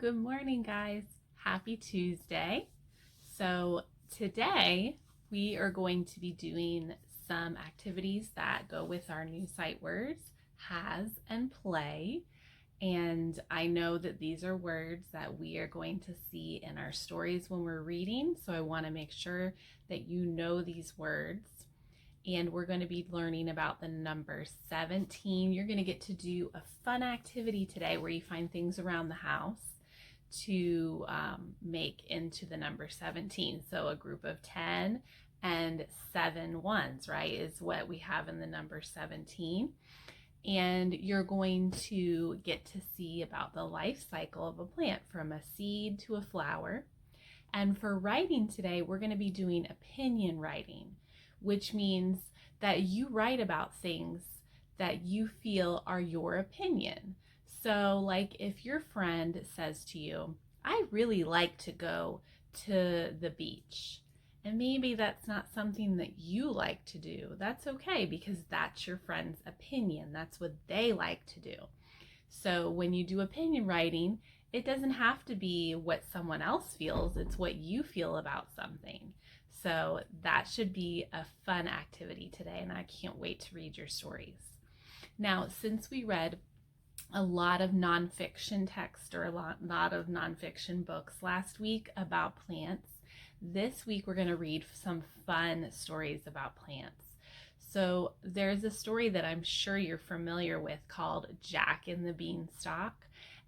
Good morning, guys. Happy Tuesday. So, today we are going to be doing some activities that go with our new sight words, has and play. And I know that these are words that we are going to see in our stories when we're reading. So, I want to make sure that you know these words. And we're going to be learning about the number 17. You're going to get to do a fun activity today where you find things around the house to make into the number 17. So a group of 10 and 7 ones, right, is what we have in the number 17. And you're going to get to see about the life cycle of a plant from a seed to a flower. And for writing today, we're going to be doing opinion writing, which means that you write about things that you feel are your opinion. So, like if your friend says to you, I really like to go to the beach, and maybe that's not something that you like to do, that's okay because that's your friend's opinion. That's what they like to do. So, when you do opinion writing, it doesn't have to be what someone else feels, it's what you feel about something. So, that should be a fun activity today, and I can't wait to read your stories. Now, since we read a lot of nonfiction text or a lot of nonfiction books last week about plants, this week we're going to read some fun stories about plants. So there's a story that I'm sure you're familiar with called Jack and the Beanstalk,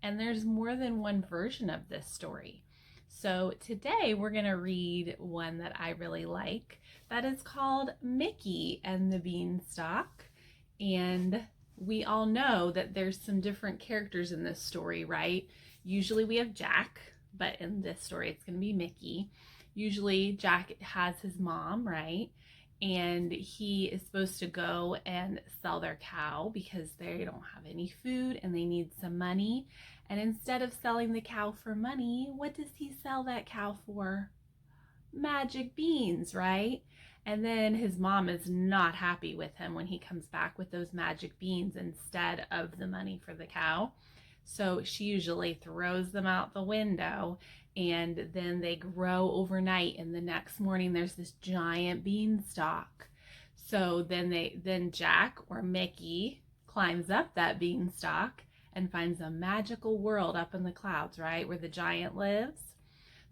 and there's more than one version of this story. So today we're going to read one that I really like that is called Mickey and the Beanstalk. And we all know that there's some different characters in this story, right? Usually we have Jack, but in this story it's going to be Mickey. Usually Jack has his mom, right? And he is supposed to go and sell their cow because they don't have any food and they need some money. And instead of selling the cow for money, what does he sell that cow for? Magic beans, right? And then his mom is not happy with him when he comes back with those magic beans instead of the money for the cow. So she usually throws them out the window, and then they grow overnight, and the next morning there's this giant beanstalk. So then Jack or Mickey climbs up that beanstalk and finds a magical world up in the clouds, right, where the giant lives.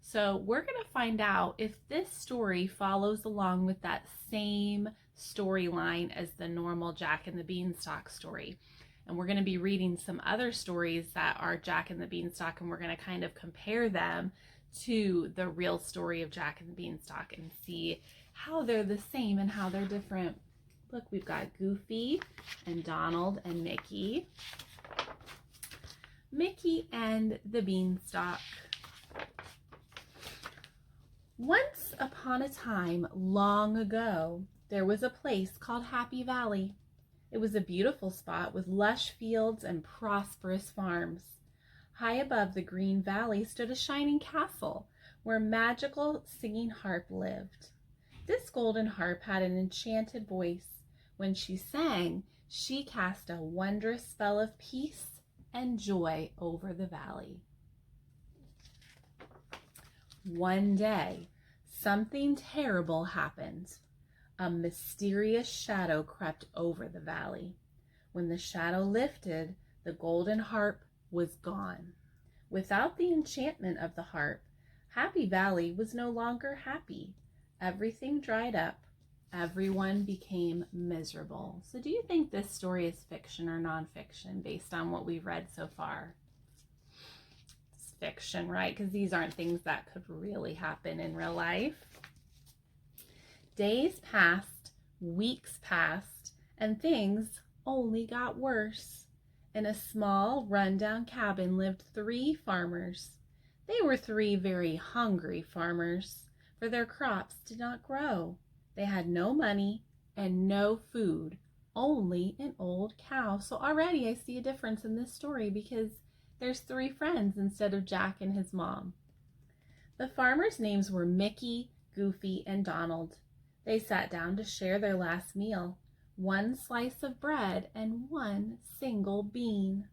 So we're going to find out if this story follows along with that same storyline as the normal Jack and the Beanstalk story. And we're going to be reading some other stories that are Jack and the Beanstalk, and we're going to kind of compare them to the real story of Jack and the Beanstalk and see how they're the same and how they're different. Look, we've got Goofy and Donald and Mickey. Mickey and the Beanstalk. Once upon a time, long ago, there was a place called Happy Valley. It was a beautiful spot with lush fields and prosperous farms. High above the green valley stood a shining castle where magical singing harp lived. This golden harp had an enchanted voice. When she sang, she cast a wondrous spell of peace and joy over the valley. One day, something terrible happened. A mysterious shadow crept over the valley. When the shadow lifted, the golden harp was gone. Without the enchantment of the harp, Happy Valley was no longer happy. Everything dried up. Everyone became miserable. So do you think this story is fiction or nonfiction based on what we've read so far? Fiction, right? Because these aren't things that could really happen in real life. Days passed, weeks passed, and things only got worse. In a small, rundown cabin lived 3 farmers. They were 3 very hungry farmers, for their crops did not grow. They had no money and no food, only an old cow. So already I see a difference in this story because there's 3 friends instead of Jack and his mom. The farmers' names were Mickey, Goofy, and Donald. They sat down to share their last meal, 1 slice of bread and 1 single bean.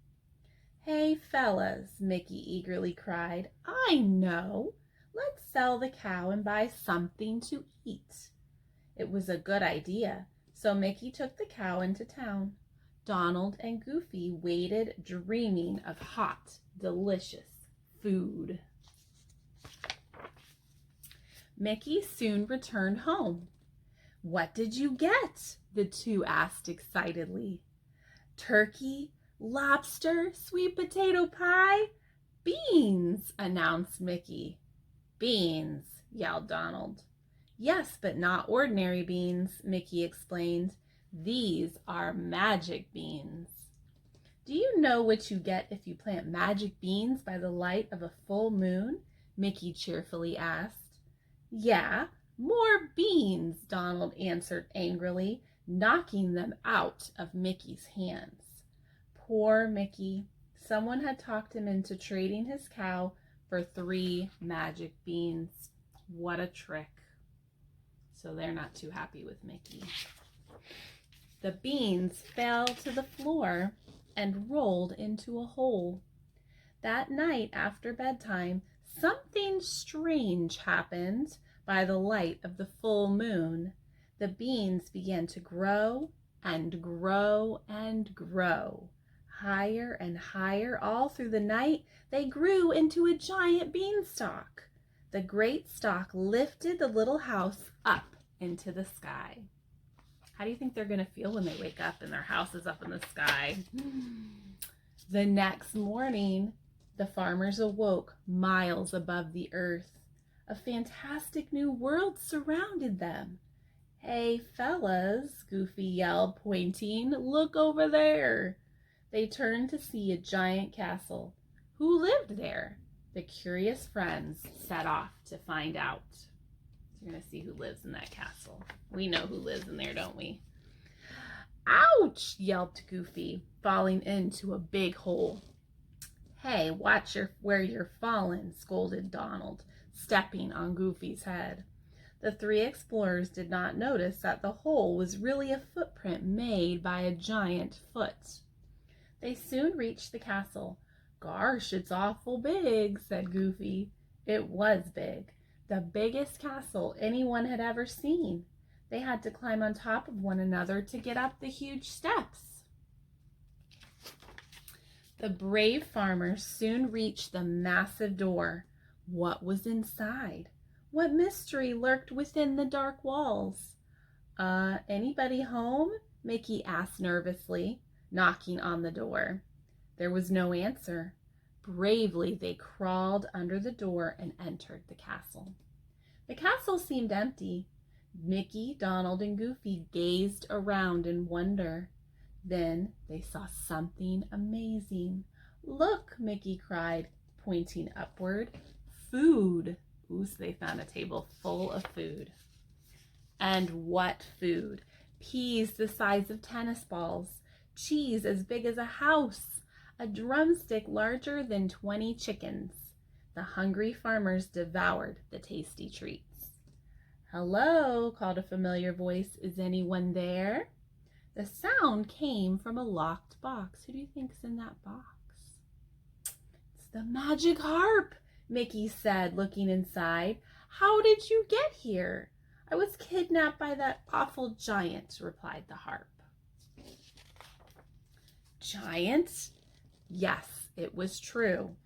"Hey, fellas," Mickey eagerly cried, "I know! Let's sell the cow and buy something to eat." It was a good idea, so Mickey took the cow into town. Donald and Goofy waited, dreaming of hot, delicious food. Mickey soon returned home. "What did you get?" the two asked excitedly. "Turkey, lobster, sweet potato pie, beans," announced Mickey. "Beans," yelled Donald. "Yes, but not ordinary beans," Mickey explained. "These are magic beans." "Do you know what you get if you plant magic beans by the light of a full moon?" Mickey cheerfully asked. "Yeah, more beans," Donald answered angrily, knocking them out of Mickey's hands. Poor Mickey. Someone had talked him into trading his cow for 3 magic beans. What a trick. So they're not too happy with Mickey. The beans fell to the floor and rolled into a hole. That night after bedtime, something strange happened by the light of the full moon. The beans began to grow and grow and grow. Higher and higher all through the night, they grew into a giant beanstalk. The great stalk lifted the little house up into the sky. How do you think they're going to feel when they wake up and their house is up in the sky? The next morning, the farmers awoke miles above the earth. A fantastic new world surrounded them. "Hey, fellas," Goofy yelled, pointing. "Look over there." They turned to see a giant castle. Who lived there? The curious friends set off to find out. You're going to see who lives in that castle. We know who lives in there, don't we? "Ouch!" yelped Goofy, falling into a big hole. "Hey, watch where you're falling," scolded Donald, stepping on Goofy's head. The 3 explorers did not notice that the hole was really a footprint made by a giant foot. They soon reached the castle. "Gosh, it's awful big," said Goofy. It was big. The biggest castle anyone had ever seen. They had to climb on top of one another to get up the huge steps. The brave farmers soon reached the massive door. What was inside? What mystery lurked within the dark walls? Anybody home?" Mickey asked nervously, knocking on the door. There was no answer. Bravely, they crawled under the door and entered the castle. The castle seemed empty. Mickey, Donald, and Goofy gazed around in wonder. Then they saw something amazing. "Look," Mickey cried, pointing upward. "Food." Ooh, so they found a table full of food. And what food? Peas the size of tennis balls, cheese as big as a house, a drumstick larger than 20 chickens. The hungry farmers devoured the tasty treats. "Hello," called a familiar voice. "Is anyone there?" The sound came from a locked box. Who do you think's in that box? "It's the magic harp," Mickey said, looking inside. "How did you get here?" "I was kidnapped by that awful giant," replied the harp. Giant? Yes, it was true.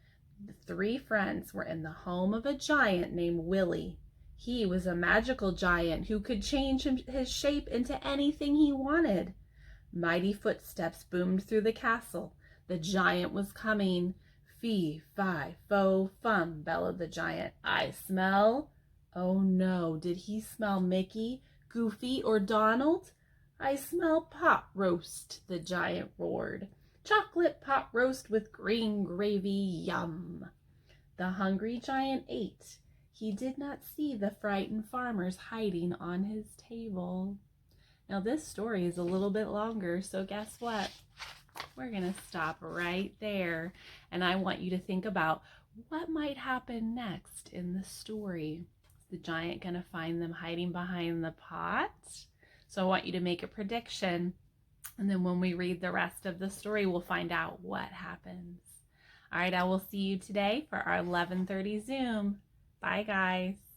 The 3 friends were in the home of a giant named Willie. He was a magical giant who could change his shape into anything he wanted. Mighty footsteps boomed through the castle. The giant was coming. "Fee, fi, fo, fum," bellowed the giant. "I smell—" Oh no, did he smell Mickey, Goofy, or Donald? "I smell pot roast," the giant roared. "Chocolate pot roast with green gravy, yum!" The hungry giant ate. He did not see the frightened farmers hiding on his table. Now this story is a little bit longer, so guess what? We're going to stop right there, and I want you to think about what might happen next in the story. Is the giant going to find them hiding behind the pot? So I want you to make a prediction, and then when we read the rest of the story, we'll find out what happens. All right, I will see you today for our 11:30 Zoom. Bye, guys.